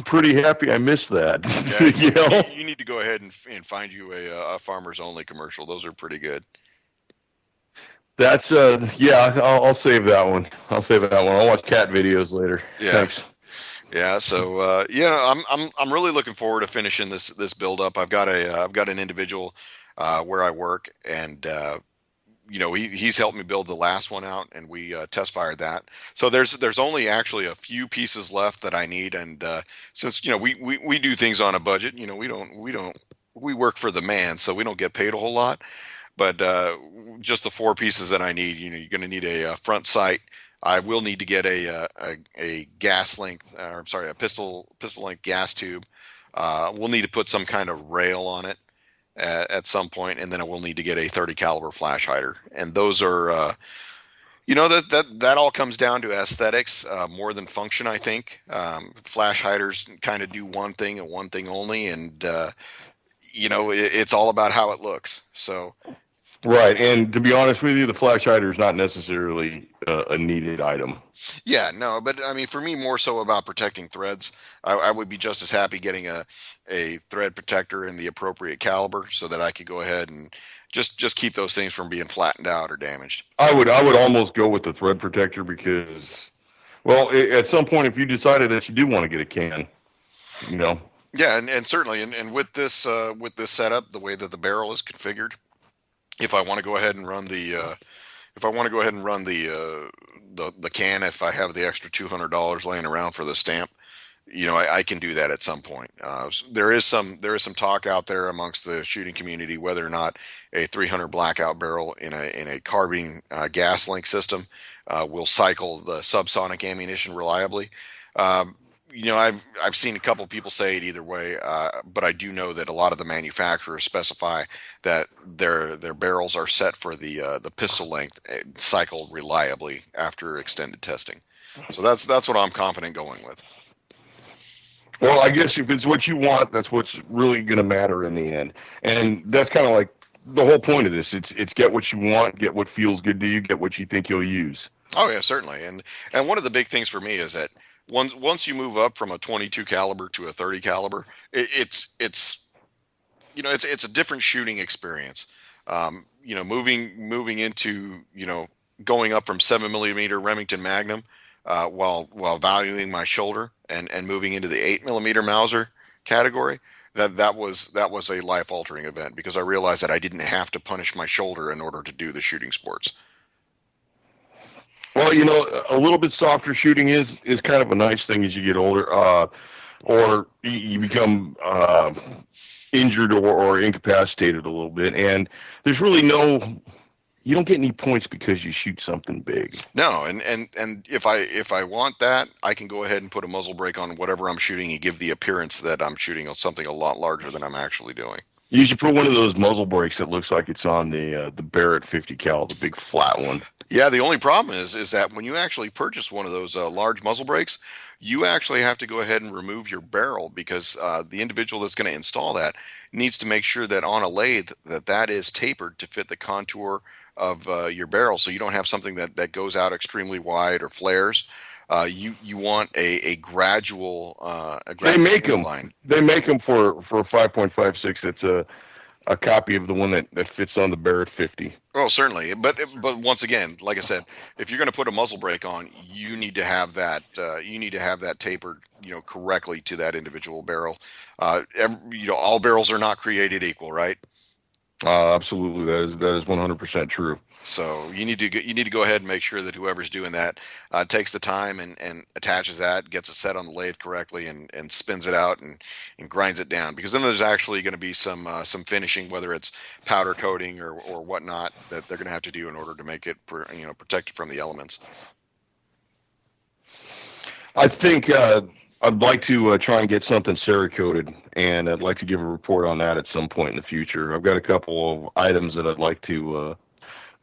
pretty happy I missed that. Yeah, you need to go ahead and find you a Farmers Only commercial. Those are pretty good. That's I'll save that one. I'll watch cat videos later. Yeah. Thanks. Yeah. So I'm really looking forward to finishing this build up. I've got an individual where I work, and he's helped me build the last one out, and we test fired that. So there's only actually a few pieces left that I need, and since we do things on a budget, we work for the man, so we don't get paid a whole lot. But just the four pieces that I need, you're going to need a front sight. I will need to get a gas length, or I'm sorry, a pistol length gas tube. We'll need to put some kind of rail on it at some point, and then I will need to get a 30 caliber flash hider. And those are, that all comes down to aesthetics more than function, I think. Flash hiders kind of do one thing and one thing only, and it's all about how it looks. So. Right, and to be honest with you, the flash hider is not necessarily a needed item. Yeah, no, but I mean, for me, more so about protecting threads. I would be just as happy getting a thread protector in the appropriate caliber, so that I could go ahead and just keep those things from being flattened out or damaged. I would almost go with the thread protector because, well, at some point, if you decided that you do want to get a can, Yeah, and certainly, and with this setup, the way that the barrel is configured. If I want to go ahead and run the can, if I have the extra $200 laying around for the stamp, I can do that at some point. There is some talk out there amongst the shooting community whether or not a 300 blackout barrel in a carbine gas link system will cycle the subsonic ammunition reliably. I've seen a couple people say it either way, but I do know that a lot of the manufacturers specify that their barrels are set for the pistol length cycle reliably after extended testing. So that's what I'm confident going with. Well, I guess if it's what you want, that's what's really going to matter in the end, and that's kind of like the whole point of this. It's get what you want, get what feels good to you, get what you think you'll use. Oh yeah, certainly, and one of the big things for me is that. Once you move up from a 22 caliber to a 30 caliber, it's a different shooting experience. Moving into going up from 7mm Remington Magnum, while valuing my shoulder and moving into the 8mm Mauser category, that was a life altering event because I realized that I didn't have to punish my shoulder in order to do the shooting sports. Well, a little bit softer shooting is kind of a nice thing as you get older, or you become injured or incapacitated a little bit, and there's really you don't get any points because you shoot something big. No, and if I want that, I can go ahead and put a muzzle brake on whatever I'm shooting and give the appearance that I'm shooting something a lot larger than I'm actually doing. You should put one of those muzzle brakes that looks like it's on the Barrett 50 cal, the big flat one. Yeah, the only problem is that when you actually purchase one of those large muzzle brakes, you actually have to go ahead and remove your barrel because the individual that's going to install that needs to make sure that on a lathe that is tapered to fit the contour of your barrel, so you don't have something that goes out extremely wide or flares. You want a gradual They make them. line. They make them for a 5.56. It's a copy of the one that fits on the Barrett 50. Oh, certainly. But once again, like I said, if you're going to put a muzzle brake on, you need to have that. You need to have that tapered, correctly to that individual barrel. All barrels are not created equal, right? Absolutely, that is 100% true. So you need to go ahead and make sure that whoever's doing that takes the time and attaches that, gets it set on the lathe correctly, and spins it out and grinds it down. Because then there's actually going to be some finishing, whether it's powder coating or whatnot, that they're going to have to do in order to make it protected from the elements. I think I'd like to try and get something Cerakoted, and I'd like to give a report on that at some point in the future. I've got a couple of items that I'd like to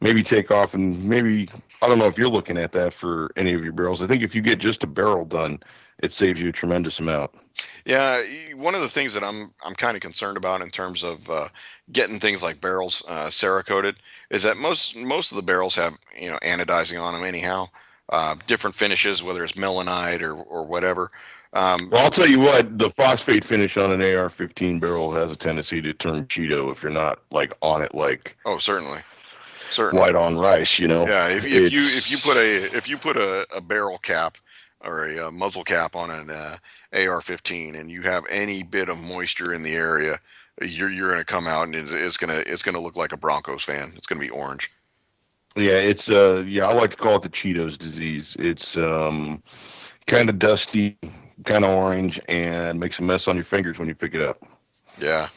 maybe take off, and maybe, I don't know if you're looking at that for any of your barrels. I think if you get just a barrel done, it saves you a tremendous amount. Yeah, one of the things that I'm kind of concerned about in terms of getting things like barrels Cerakoted is that most of the barrels have anodizing on them anyhow, different finishes, whether it's melanite or whatever. Well, I'll tell you what, the phosphate finish on an AR-15 barrel has a tendency to turn Cheeto if you're not on it Oh, certainly. White on rice, Yeah, if you put a barrel cap or a muzzle cap on an AR-15 and you have any bit of moisture in the area, you're going to come out and it's going to look like a Broncos fan. It's going to be orange. Yeah, it's I like to call it the Cheetos disease. It's kind of dusty, kind of orange, and makes a mess on your fingers when you pick it up. Yeah.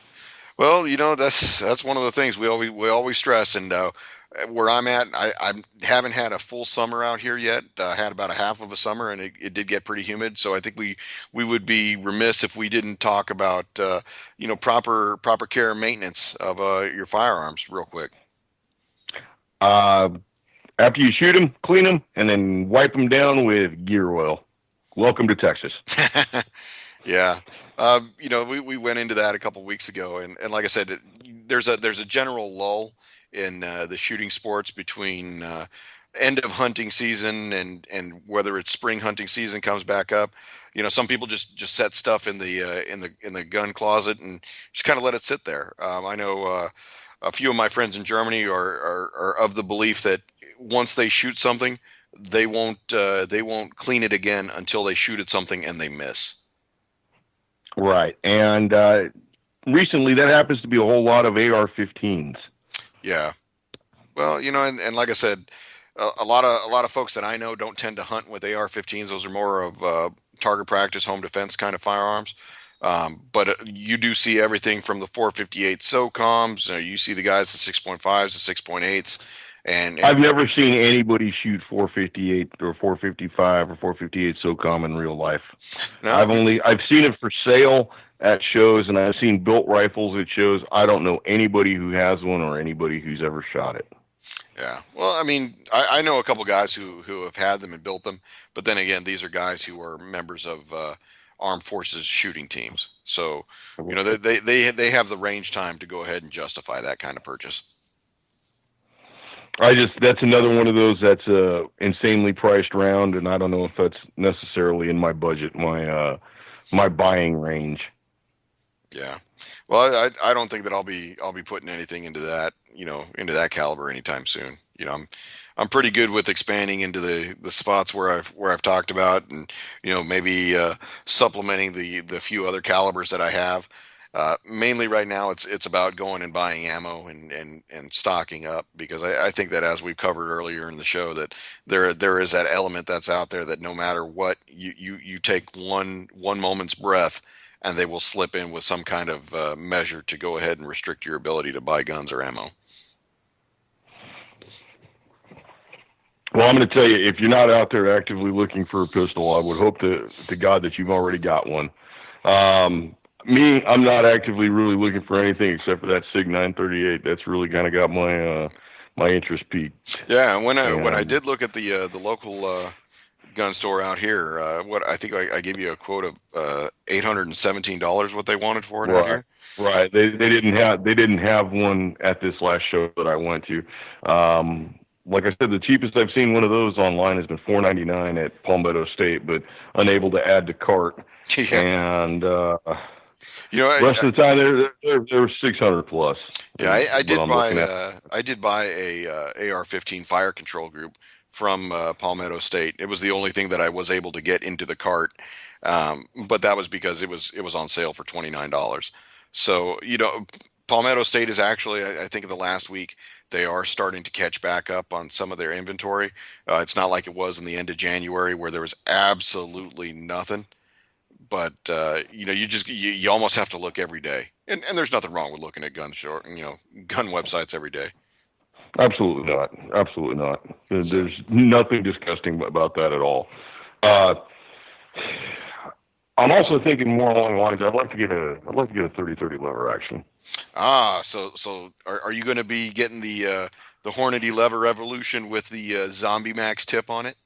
Well, that's one of the things we always stress, and where I'm at, I haven't had a full summer out here yet. I had about a half of a summer, and it did get pretty humid. So I think we would be remiss if we didn't talk about proper care and maintenance of your firearms real quick. Uh, After you shoot them, clean them, and then wipe them down with gear oil. Welcome to Texas. Yeah. We went into that a couple weeks ago, and like I said, there's a general lull in the shooting sports between end of hunting season and whether it's spring hunting season comes back up. Some people just set stuff in the gun closet and just kind of let it sit there. I know a few of my friends in Germany are of the belief that once they shoot something, they won't clean it again until they shoot at something and they miss. Right, and recently that happens to be a whole lot of AR-15s. Yeah. Well, and like I said, a lot of folks that I know don't tend to hunt with AR-15s. Those are more of target practice, home defense kind of firearms. But you do see everything from the 458 SOCOMs. You see the guys, the 6.5s, the 6.8s. And I've never seen anybody shoot 458 or 455 or 458 SOCOM in real life. No, I've seen it for sale at shows, and I've seen built rifles at shows. I don't know anybody who has one or anybody who's ever shot it. Yeah. Well, I mean, I know a couple guys who have had them and built them, but then again, these are guys who are members of armed forces shooting teams. So, they have the range time to go ahead and justify that kind of purchase. That's another one of those that's a insanely priced round, and I don't know if that's necessarily in my budget, my buying range. Yeah. Well, I don't think that I'll be putting anything into that, into that caliber anytime soon. I'm pretty good with expanding into the spots where I've talked about, and maybe supplementing the few other calibers that I have. Mainly right now, it's about going and buying ammo and stocking up, because I think that, as we've covered earlier in the show, that there is that element that's out there that no matter what, you take one moment's breath, and they will slip in with some kind of measure to go ahead and restrict your ability to buy guns or ammo. Well, I'm going to tell you, if you're not out there actively looking for a pistol, I would hope to God that you've already got one. Me, I'm not actively really looking for anything except for that SIG 938. That's really kind of got my interest peaked. Yeah, and when I did look at the local gun store out here, what I think I gave you a quote of $817 what they wanted for it out here. Right. They didn't have one at this last show that I went to. Like I said, the cheapest I've seen one of those online has been $4.99 at Palmetto State, but unable to add to cart. Yeah. And rest of the time they're 600 plus. Yeah, I did buy a AR-15 fire control group from Palmetto State. It was the only thing that I was able to get into the cart, but that was because it was on sale for $29. So Palmetto State is actually, I think in the last week, they are starting to catch back up on some of their inventory. It's not like it was in the end of January where there was absolutely nothing. But you almost have to look every day, and there's nothing wrong with looking at gun websites every day. Absolutely not. There's nothing disgusting about that at all. I'm also thinking more along the lines. I'd like to get a 30-30 lever action. So are you going to be getting the Hornady lever revolution with the Zombie Max tip on it?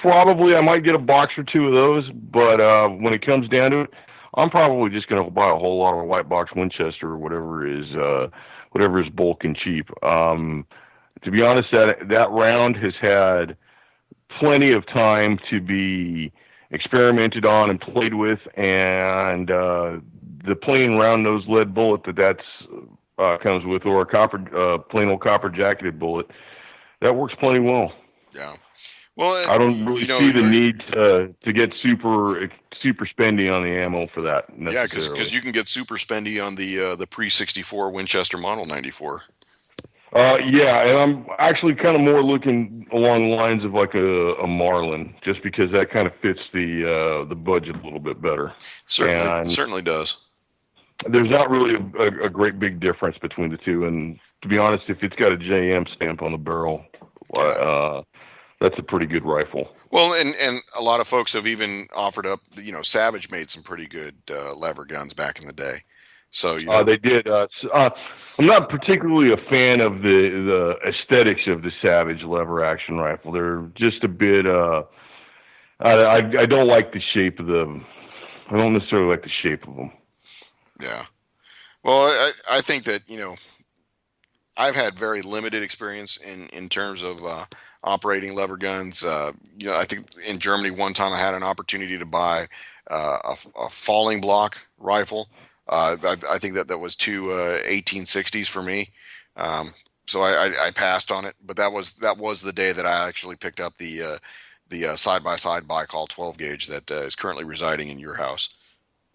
Probably I might get a box or two of those, but when it comes down to it, I'm probably just going to buy a whole lot of white box Winchester or whatever is bulk and cheap. To be honest, that round has had plenty of time to be experimented on and played with, and the plain round nose lead bullet that's comes with, or a plain old copper jacketed bullet, that works plenty well. Yeah. Well, I don't really see the need to get super spendy on the ammo for that necessarily. Yeah, because you can get super spendy on the pre-64 Winchester Model 94. Yeah, and I'm actually kind of more looking along the lines of like a Marlin, just because that kind of fits the budget a little bit better. Certainly does. There's not really a great big difference between the two, and to be honest, if it's got a JM stamp on the barrel, that's a pretty good rifle. Well, and a lot of folks have even offered up, Savage made some pretty good lever guns back in the day. So they did. I'm not particularly a fan of the aesthetics of the Savage lever action rifle. They're just a bit. I don't like the shape of them. I don't necessarily like the shape of them. Yeah. Well, I think that I've had very limited experience in terms of operating lever guns. I think in Germany one time I had an opportunity to buy a falling block rifle. I think that was two 1860s for me. So I passed on it, but that was the day that I actually picked up the side-by-side Baikal 12 gauge that is currently residing in your house.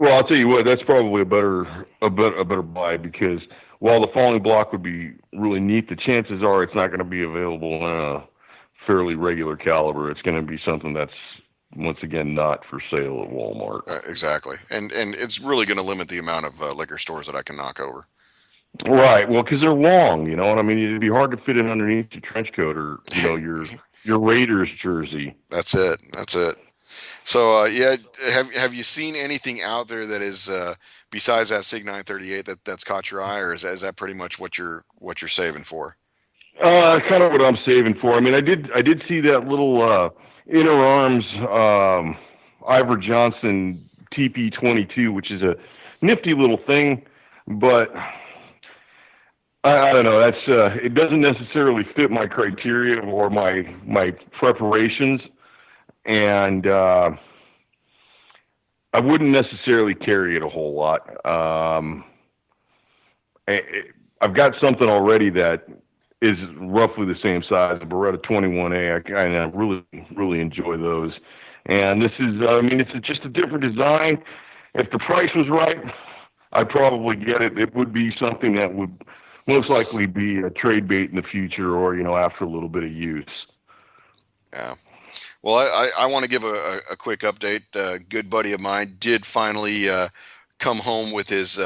Well, I'll tell you what, that's probably a better buy, because while the falling block would be really neat, the chances are it's not going to be available in a fairly regular caliber. It's going to be something that's, once again, not for sale at Walmart. Exactly. And it's really going to limit the amount of liquor stores that I can knock over. Right. Well, because they're long, you know what I mean? It'd be hard to fit it underneath your trench coat or, your Raiders jersey. That's it. So, have you seen anything out there that is, besides that SIG 938 that's caught your eye, or is that pretty much what you're saving for? Kind of what I'm saving for. I mean, I did see that little Inner Arms Ivor Johnson TP22, which is a nifty little thing, but I don't know. That's it doesn't necessarily fit my criteria or my preparations, and I wouldn't necessarily carry it a whole lot. I've got something already that is roughly the same size, a Beretta 21A. I really, really enjoy those. And this is, it's just a different design. If the price was right, I'd probably get it. It would be something that would most likely be a trade bait in the future, or, after a little bit of use. Yeah. Well, I want to give a quick update. A good buddy of mine did finally come home with his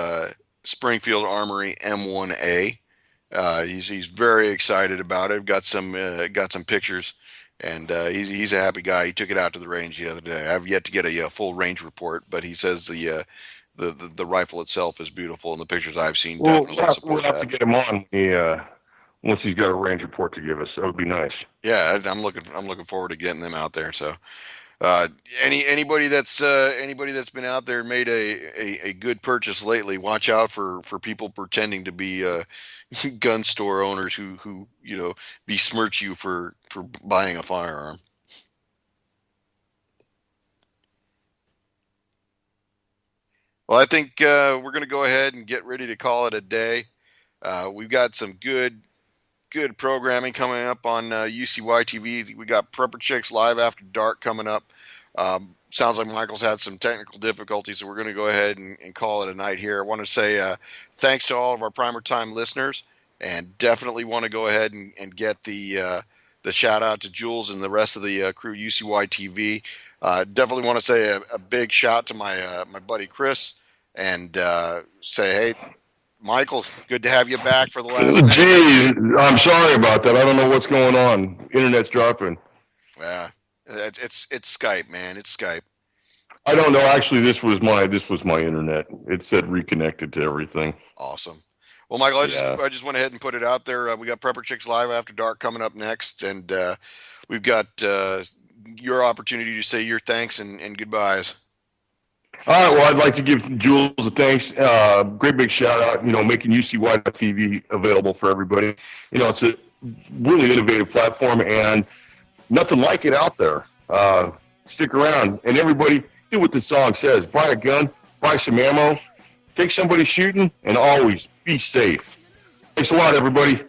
Springfield Armory M1A. He's very excited about it. Got some pictures, and he's a happy guy. He took it out to the range the other day. I've yet to get a full range report, but he says the rifle itself is beautiful, and the pictures I've seen definitely support that. We'll have to get him on once he's got a range report to give us. That would be nice. Yeah, I'm looking forward to getting them out there. So, anybody that's been out there and made a good purchase lately, watch out for people pretending to be gun store owners who besmirch you for buying a firearm. Well, I think we're going to go ahead and get ready to call it a day. We've got some good programming coming up on UCY TV. We got Prepper Chicks Live After Dark coming up. Sounds like Michael's had some technical difficulties, so we're going to go ahead and call it a night here. I want to say thanks to all of our PrimerTime listeners, and definitely want to go ahead and get the shout out to Jules and the rest of the crew UCY TV. Definitely want to say a big shout to my buddy Chris, and say, hey, Michael, good to have you back for the last minute. Gee, I'm sorry about that. I don't know what's going on. Internet's dropping. Yeah, it's Skype, man. It's Skype. I don't know. Actually, this was my internet. It said reconnected to everything. Awesome. Well, Michael, I just went ahead and put it out there. We got Prepper Chicks Live After Dark coming up next, and we've got your opportunity to say your thanks and goodbyes. All right. Well, I'd like to give Jules a thanks. Great big shout out. Making UCY.TV available for everybody. It's a really innovative platform, and nothing like it out there. Stick around, and everybody do what the song says: buy a gun, buy some ammo, take somebody shooting, and always be safe. Thanks a lot, everybody.